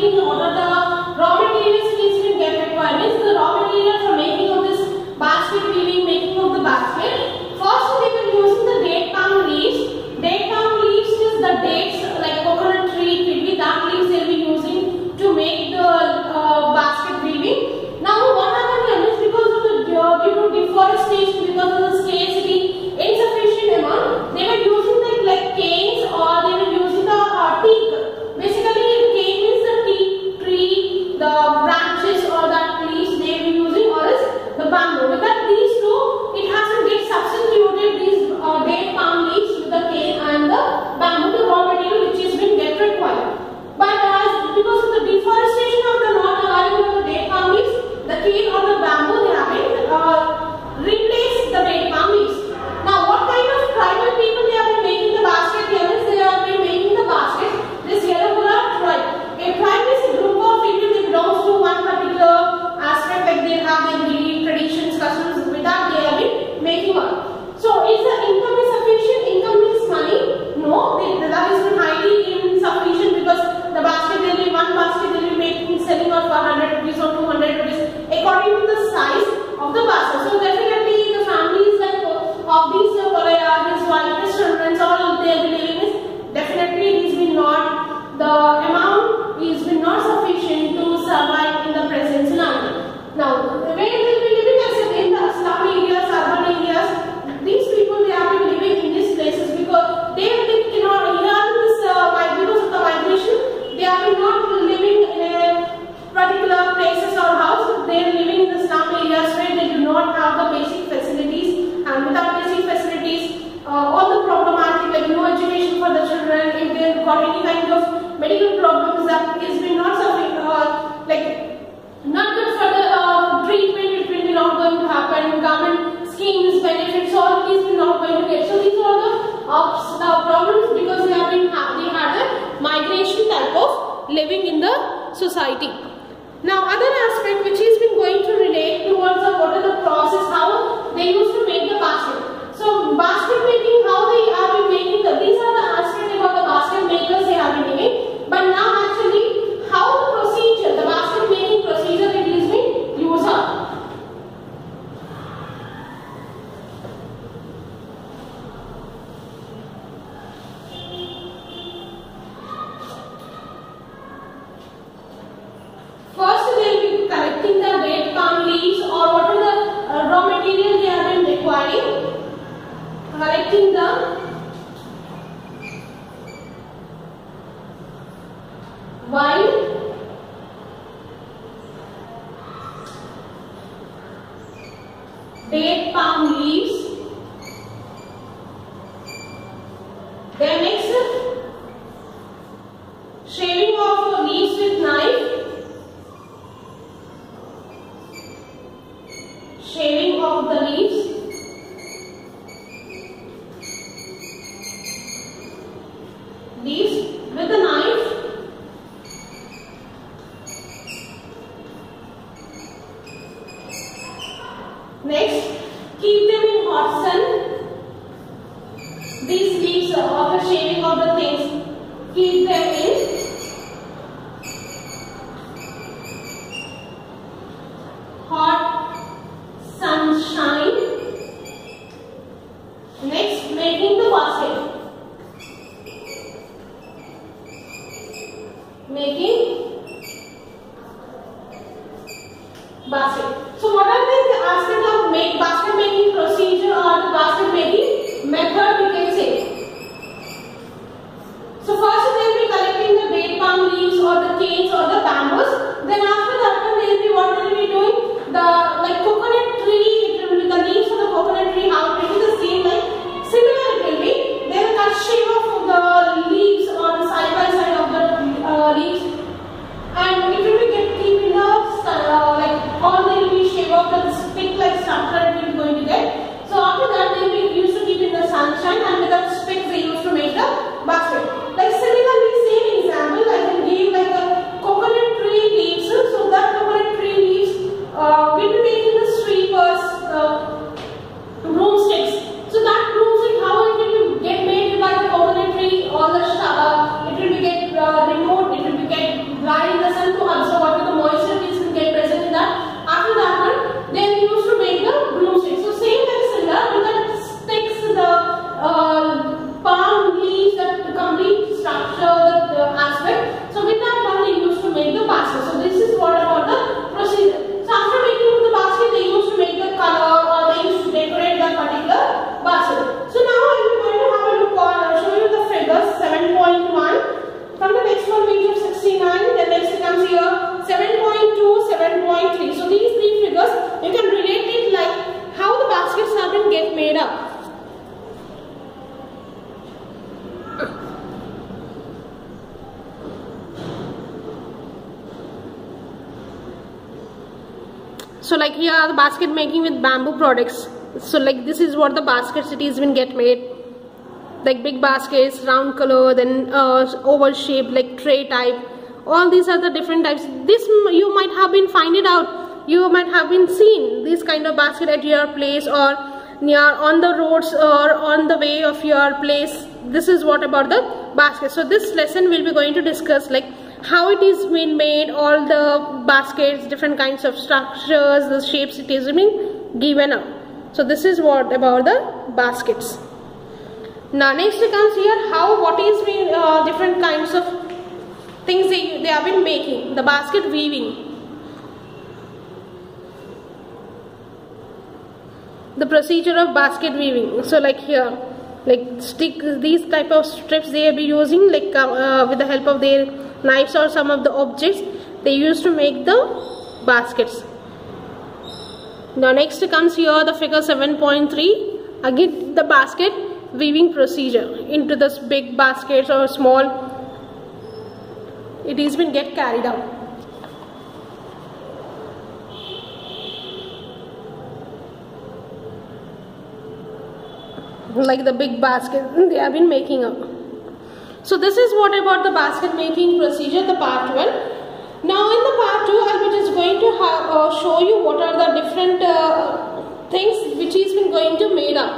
making, what are the raw materials which will get required? Means the raw materials for making of this basket weaving, making of the basket. First they were using the date palm leaves. Date palm leaves is the dates, like coconut tree, it will be that leaves they will be using to make the basket weaving. Now what happened is because of the due to deforestation, because of the scarcity, insufficient amount, they were using like canes, or they were using the teak. Basically cane means the teak tree, the branches or that leaves they were using, or is the bamboo. Because these two, it has to get substituted these date palm leaves with the cane and the bamboo, the raw material which is been get required. But because of the deforestation of the not available of the date palm leaves, the cane or the bamboo they have been replaced the date palm leaves. Now what kind of tribal people they have been making the basket here is they have been making the basket. This Yellowbura tribe. A tribe is a group of people that belongs to one particular aspect, like they have their belief, traditions, customs, with that they have been making one. So is the income is sufficient? Income means money? No, that is highly insufficient, because the basket they will be, one basket they will be making, selling of 100 rupees or 200 rupees according to the size of the basket. So definitely the families like of these his wife, his children, all they will be living is definitely it has been not, the amount is been not sufficient to survive in the present scenario. Now where they will be living as in the slum areas, urban areas, these people they have been living in these places because they cannot here this because of the migration they have been not living in a particular places or house. They are living in the slum areas where they do not have the basic facilities, and without basic facilities all the problematic like no education for the children, if they got any kind of medical problems that is been not sufficient, like not good for the treatment, it will be not going to happen. Government schemes, benefits, all these will not going to get. So these are the problems because they have been they had a migration type of living in the society. Now other aspect which has been going to relate towards what are the process, how they used to make the basket. So basket making, how they have been making these are the aspects about the basket makers they have been making. But now actually how the procedure, the basket making procedure it is being used up. First they will be collecting the date palm leaves or what are the raw material they have been requiring. Collecting the wild date palm leaves. Then next shaving of leaves with knife. Shaving of the leaves. Leaves with a knife. Next, keep them in hot sun. These leaves of the shaving of the things, keep them in hot sunshine. Next, making the basket. Making basket. So what are the aspects of basket making procedure or the basket making method we can say. So first they will be collecting the date palm leaves or the canes or the bamboos. Then after that one they will be what they will be doing, the like coconut tree, it will be the leaves of the coconut tree, how it will be the same like similar it will be. They will cut shape of the leaves on the side by side of the leaves, and it will be keep in the like all they will be So like here are the basket making with bamboo products. So like this is what the baskets it is been get made, like big baskets, round color, then oval shape, like tray type. All these are the different types. This you might have been find it out. You might have been seen this kind of basket at your place or near on the roads or on the way of your place. This is what about the basket. So this lesson will be going to discuss like how it is been made, all the baskets, different kinds of structures, the shapes it is been given up. So this is what about the baskets. Now next comes here how what is been different kinds of things they have been making, the basket weaving. The procedure of basket weaving. So like here, like these type of strips they will be using, like with the help of their knives or some of the objects they used to make the baskets. Now next comes here the figure 7.3. Again the basket weaving procedure into this big baskets or small. It is been get carried out. Like the big basket they have been making up. So this is what about the basket making procedure, the part 1. Now in the part 2 I will just going to have, show you what are the different things which is been going to made up.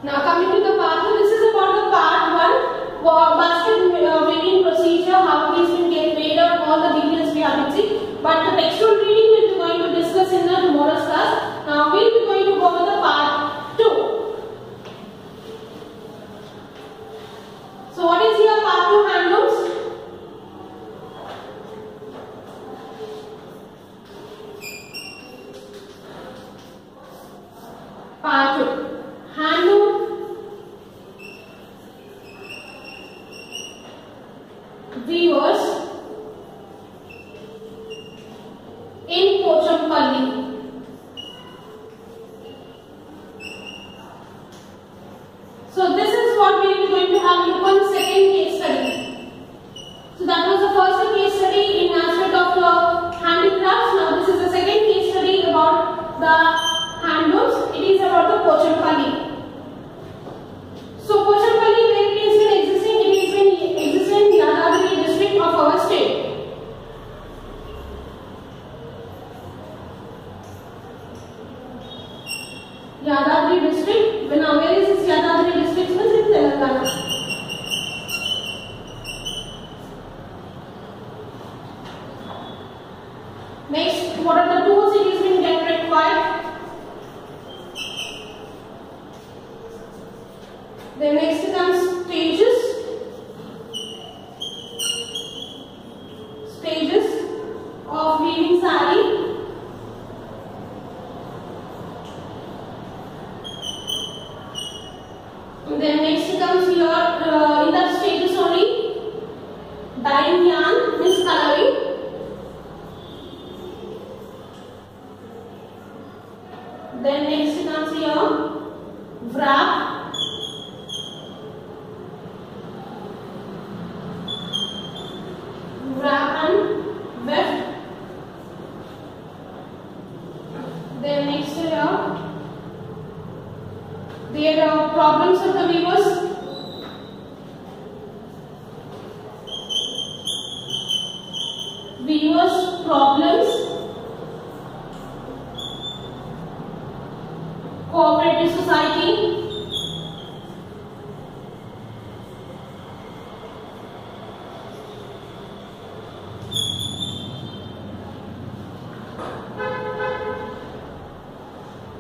Now coming to the part 2, this is about the part 1, basket weaving procedure, how it is been get made up, all the details we have been seen. But the textual reading we will be going to discuss in the tomorrow's class. Now we will be going to go with the part 2. So what is your part 2 handlooms? Part 2. Handloom weavers in Pochampalli. So this is what we are going to have in one second case study. So that was the first case study in aspect of the handicrafts. Now this is the second case study about the handlooms. It is about the Pochampalli. So Pochampalli, where it is been existing, it is been existing in Yadadri district of our state. Yadadri district. Now where is this Yadadri district? It is in Telangana. Next, what are the tools it is been get required? Then next comes stages of weaving sari. And then next comes your in that stages only dyeing yarn, means coloring. Then next comes your wrap, and weft. Then next there are problems of the weavers. Weavers' problems, cooperative society,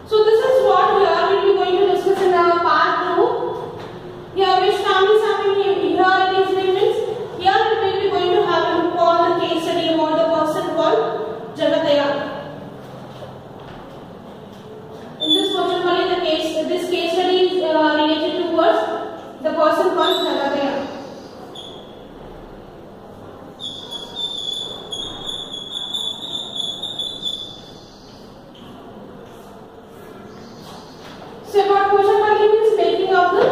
so this is what we will be going to discuss in our part 2. Here which term is happening here it is means here we will be going to have all the case study about the person called Jagataya. In this Pochampalli, this case study is related towards the person called Jagataya. So about Pochampalli means making of the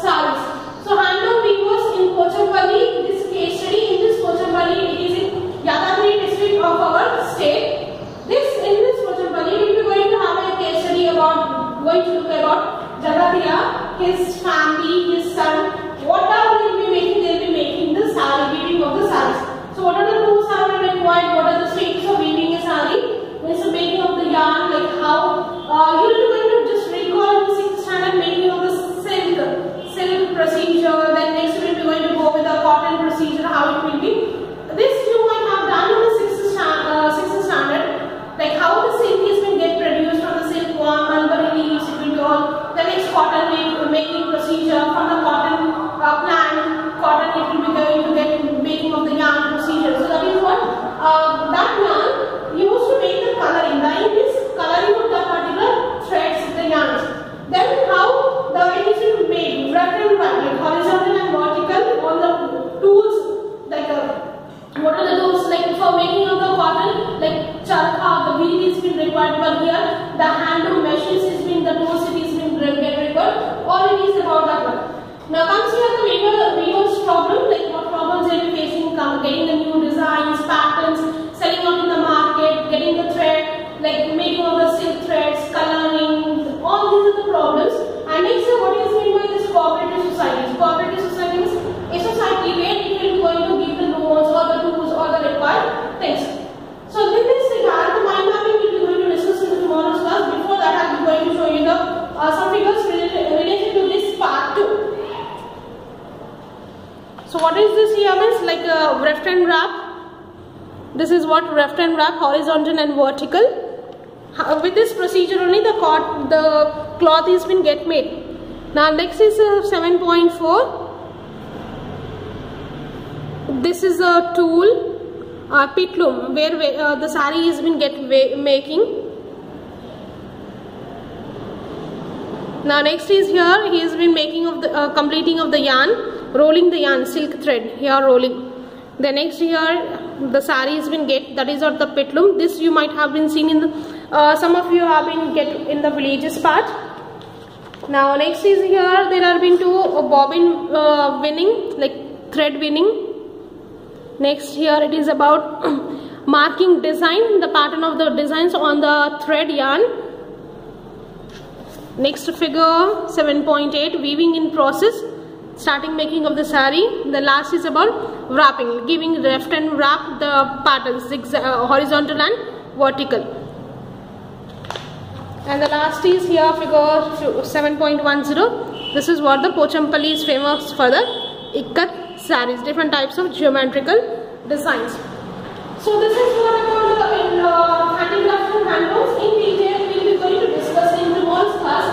saris. So handloom weavers in Pochampalli, this case study in this Pochampalli, it is in Yadadri district of our Bhatia, his family, his son, whatever he will be making, they will be making the sari, weaving of the saris. So what are the tools are required? What are the stages of weaving a sari? Means the making of the yarn, like how you will be going to just recall the 6th standard making of the silk procedure. Then next we will be going to go with the cotton procedure, how it will be. This you might have done in the 6th standard, like how the silk is going to get produced from the silk worm, mulberry leaves, it will be all. The next cotton making procedure from the cotton plant, cotton it will be going to get making of the yarn procedure. So that is what that yarn used to make the coloring. In this coloring of the particular threads, the yarns. Then how the it is made, left and right, like horizontal and vertical on the tools, like what are the tools like for making of the cotton, like charkha, the wheel is been required, but here the handloom machines is been the tools it is been required. All it is about that one. Now comes here the weaver's problem, like what problems they will be facing, getting the new designs, patterns, selling out in the market, getting the thread, like making of the silk threads, coloring, all these are the problems. And next, what is meant by this cooperative societies? Cooperative society is a society where it will be going to give the loans or the tools or the required things. So with this regard, the mind mapping will be going to discuss in the tomorrow's class. Before that, I am going to show you the some figures related to this part 2. So what is this here? Means like a weft and wrap. This is what weft and wrap, horizontal and vertical. With this procedure only the cloth is been get made. Now next is 7.4. This is a tool, pitloom, where the sari is been making. Now next is here he has been making of the completing of the yarn, rolling the yarn, silk thread here rolling. The next here the sari has been get, that is what the pitloom. This you might have been seen in the some of you have been get in the villages part. Now next is here there have been 2 bobbin winning, like thread winning. Next here it is about marking design, the pattern of the designs on the thread yarn. Next figure 7.8, weaving in process, starting making of the sari. The last is about wrapping, giving weft and wrap the patterns, horizontal and vertical. And the last is here figure 7.10. This is what the Pochampalli is famous for, the ikat saris, different types of geometrical designs. So this is what about the handicrafts and handlooms. In detail we will be going to discuss in tomorrow's class.